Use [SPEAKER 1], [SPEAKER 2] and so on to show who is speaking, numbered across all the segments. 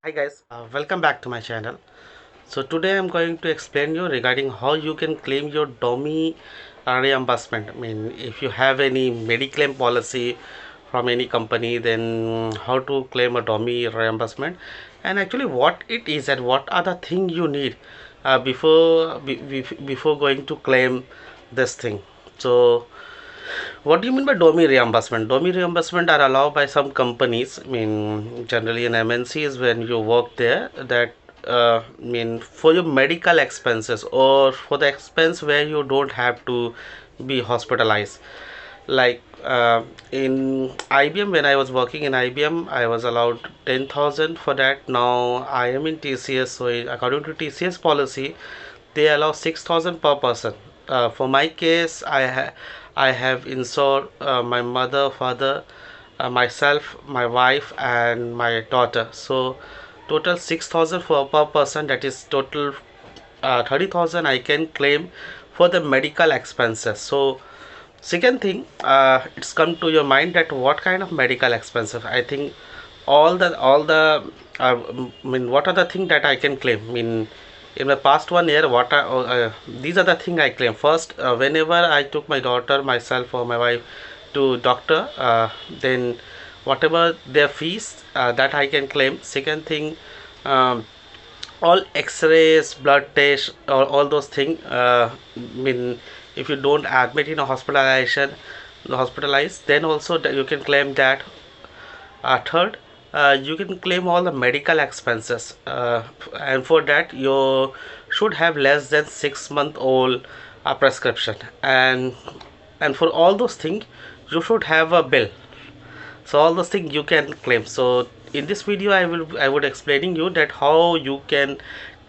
[SPEAKER 1] Hi guys, welcome back to my channel. So today I'm going to explain you regarding how you can claim your Domi reimbursement. I mean, if you have any Mediclaim policy from any company, then how to claim a Domi reimbursement, and actually what it is and what are the things you need before going to claim this thing. So what do you mean by Domi reimbursement? Domi reimbursement are allowed by some companies. I mean, generally in MNCs when you work there, that mean for your medical expenses or for the expense where you don't have to be hospitalized. Like in IBM, when I was working in IBM, I was allowed 10,000 for that. Now I am in TCS, so according to TCS policy, they allow 6,000 per person. For my case, I have insured my mother, father, myself, my wife, and my daughter. So total 6,000 for per person. That is total 30,000 I can claim for the medical expenses. So second thing, it's come to your mind that what kind of medical expenses. I think all the I mean, what are the things that I can claim? I mean, in the past 1 year, these are the things I claim. First, whenever I took my daughter, myself, or my wife to doctor, then whatever their fees, that I can claim. Second thing, um, all x-rays, blood tests, all those things, mean, if you don't admit in a hospitalized, then also you can claim that. Third, you can claim all the medical expenses, and for that you should have less than 6 month old prescription, and for all those things you should have a bill. So all those things you can claim. So in this video I would explaining you that how you can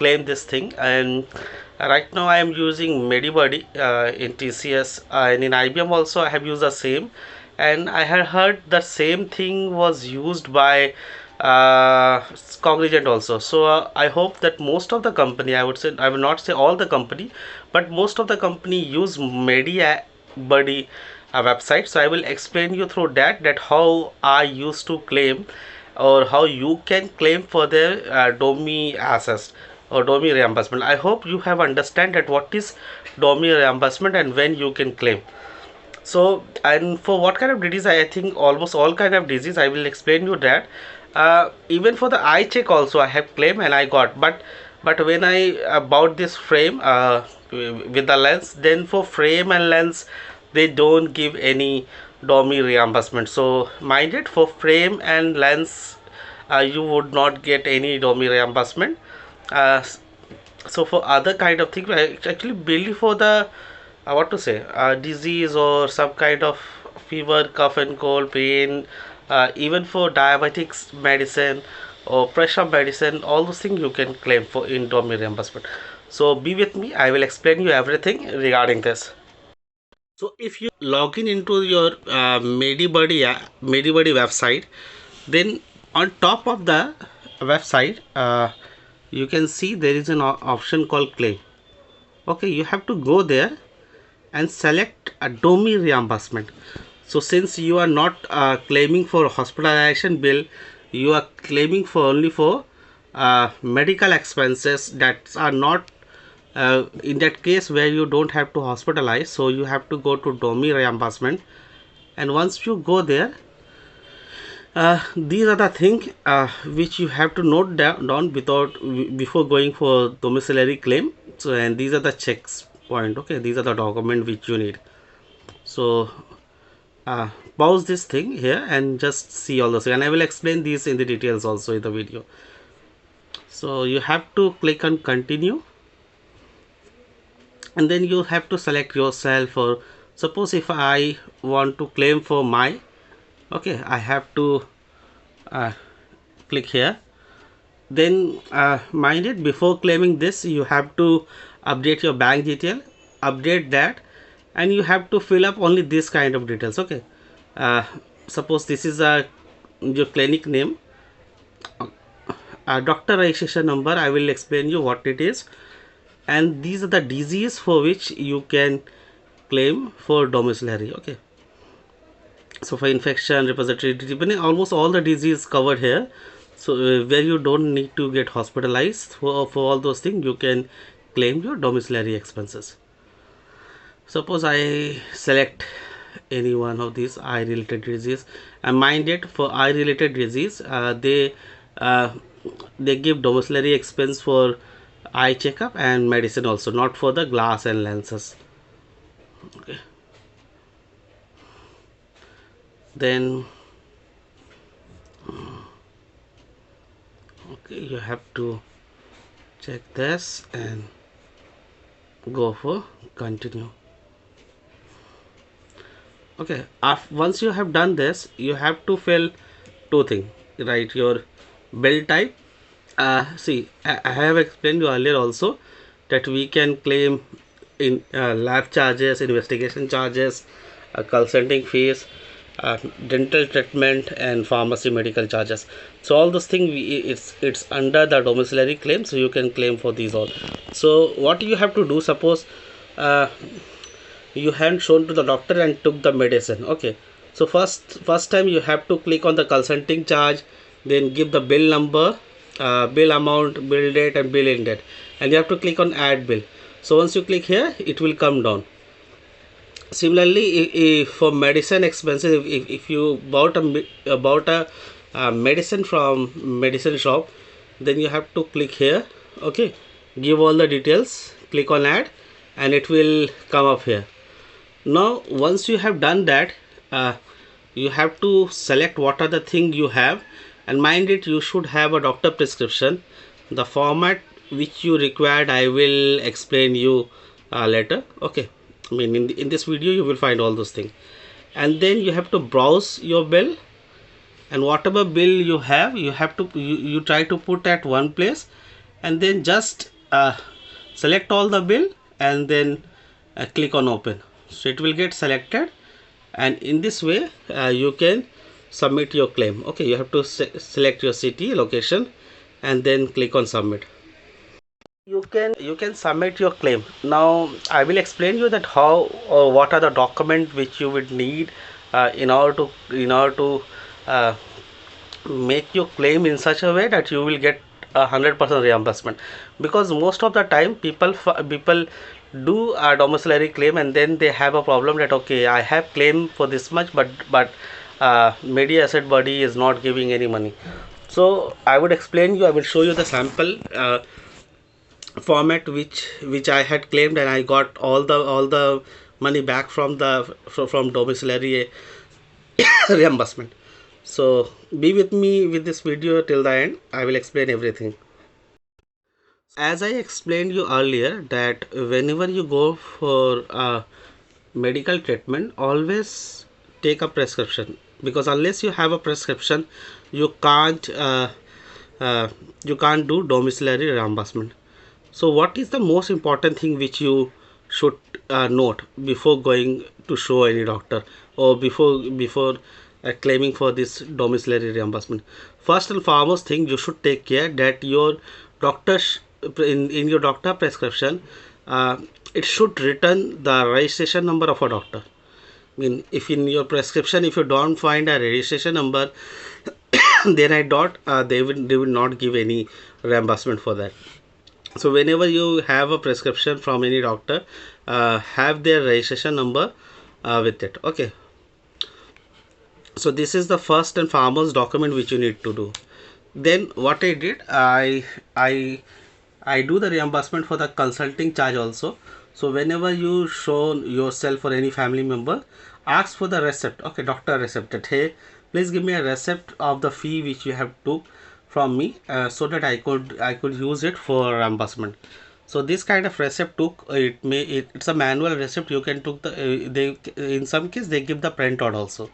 [SPEAKER 1] claim this thing. And right now I am using Medibuddy in TCS, and in IBM also I have used the same, and I had heard the same thing was used by Cognizant also. So I hope that most of the company, I would say, I will not say all the company, but most of the company use Medibuddy website. So I will explain you through that how I used to claim, or how you can claim for the Domi assessed or Domi reimbursement. I hope you have understand that what is Domi reimbursement and when you can claim. So, and for what kind of disease, I think almost all kind of disease I will explain you that. Even for the eye check also I have claim and I got, but when I bought this frame with the lens, then for frame and lens they don't give any Domi reimbursement. So mind it, for frame and lens you would not get any Domi reimbursement. uh, so for other kind of thing, I actually believe for the what to say, disease or some kind of fever, cough and cold, pain, even for diabetics medicine or pressure medicine, all those things you can claim for in Domi reimbursement. So be with me, I will explain you everything regarding this. So if you log in into your Medibuddy website, then on top of the website, you can see there is an option called claim. Okay, you have to go there and select a Domi reimbursement. So since you are not claiming for hospitalization bill, you are claiming for only for medical expenses that are not in that case where you don't have to hospitalize. So you have to go to Domi reimbursement, and once you go there, these are the things which you have to note down before going for domiciliary claim. So, and these are the checks point. Okay, these are the document which you need. So pause this thing here and just see all those, and I will explain these in the details also in the video. So you have to click on continue, and then you have to select yourself. Or suppose if I want to claim for my, okay, I have to click here. Then mind it, before claiming this you have to update your bank detail, update that, and you have to fill up only this kind of details. Okay, uh, suppose this is your clinic name, doctor registration number, I will explain you what it is, and these are the disease for which you can claim for domiciliary. Okay, so for infection, repository, depending, almost all the disease covered here. So where you don't need to get hospitalized for all those things, you can claim your domiciliary expenses. Suppose I select any one of these eye related disease, and mind it, for eye related disease, uh, they give domiciliary expense for eye checkup and medicine also, not for the glass and lenses. Okay. Then okay, you have to check this and go for continue. Okay, once you have done this, you have to fill two things, right? Your bill type. See, I have explained you earlier also that we can claim in lab charges, investigation charges, consulting fees, dental treatment, and pharmacy medical charges. So all those things, it's under the domiciliary claim, so you can claim for these all. So what you have to do, suppose uh, you had shown to the doctor and took the medicine. Okay, so first time you have to click on the consulting charge, then give the bill number, bill amount, bill date, and bill end date, and you have to click on add bill. So once you click here, it will come down. Similarly, if for medicine expenses, if you bought a medicine from medicine shop, then you have to click here. Okay, give all the details, click on add, and it will come up here. Now once you have done that, you have to select what are the thing you have, and mind it, you should have a doctor prescription. The format which you required, I will explain you later. Okay, I mean in this video you will find all those things, and then you have to browse your bill, and whatever bill you have, you try to put at one place, and then just select all the bill, and then click on open. So it will get selected, and in this way you can submit your claim. Okay, you have to select your city location and then click on submit. You can submit your claim. Now I will explain you that how or what are the documents which you would need in order to uh, make your claim in such a way that you will get 100% reimbursement. Because most of the time people do a domiciliary claim, and then they have a problem that okay, I have claim for this much, but media asset body is not giving any money. So I would explain you, I will show you the sample format which I had claimed, and I got all the money back from domiciliary reimbursement. So be with me with this video till the end. I will explain everything. As I explained you earlier, that whenever you go for medical treatment, always take a prescription, because unless you have a prescription, you can't uh, you can't do domiciliary reimbursement. So what is the most important thing which you should note before going to show any doctor, or before claiming for this domiciliary reimbursement? First and foremost thing, you should take care that your doctor in your doctor prescription, uh, it should return the registration number of a doctor. I mean, if in your prescription, if you don't find a registration number, then I doubt they will not give any reimbursement for that. So whenever you have a prescription from any doctor, have their registration number with it. Okay, so this is the first and foremost document which you need to do. Then what I did, I do the reimbursement for the consulting charge also. So whenever you show yourself or any family member, ask for the receipt. Okay, doctor receipt, that hey, please give me a receipt of the fee which you have took from me, so that I could use it for reimbursement. So this kind of receipt took, it's a manual receipt. You can took the they in some case they give the printout also.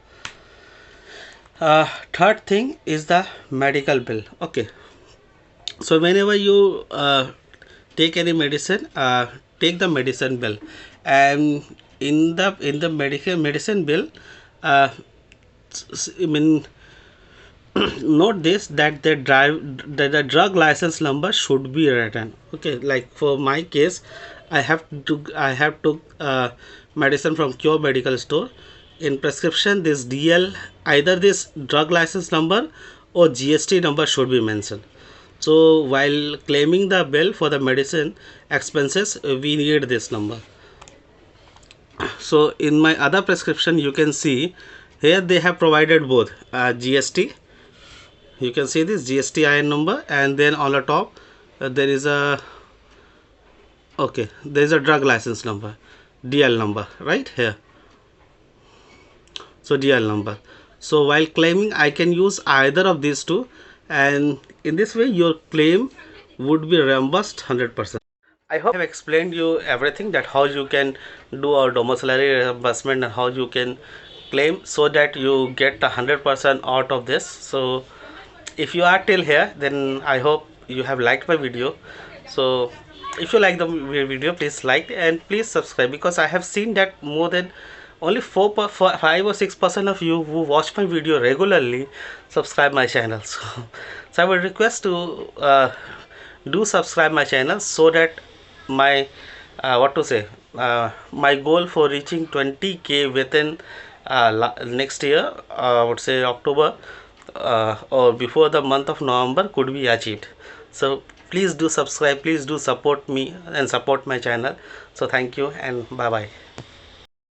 [SPEAKER 1] Third thing is the medical bill. Okay, so whenever you take any medicine, take the medicine bill, and in the medical medicine bill, uh, I mean, note this, that the drug license number should be written. Okay, like for my case, I have took medicine from Cure Medical Store. In prescription, this DL, either this drug license number or GST number should be mentioned. So while claiming the bill for the medicine expenses, we need this number. So in my other prescription, you can see here they have provided both GST. You can see this GST IN number, and then on the top there is a, okay, there is a drug license number, DL number, right here. So DL number. So while claiming, I can use either of these two, and in this way your claim would be reimbursed 100%. I hope I have explained you everything, that how you can do our domiciliary reimbursement and how you can claim so that you get 100% out of this. So if you are till here, then I hope you have liked my video. So if you like the video, please like and please subscribe, because I have seen that more than only 5 or 6% of you who watch my video regularly subscribe my channel. So I would request to do subscribe my channel, so that my what to say, my goal for reaching 20k within next year, I would say October, or before the month of November, could be achieved. So please do subscribe, please do support me and support my channel. So thank you and bye bye.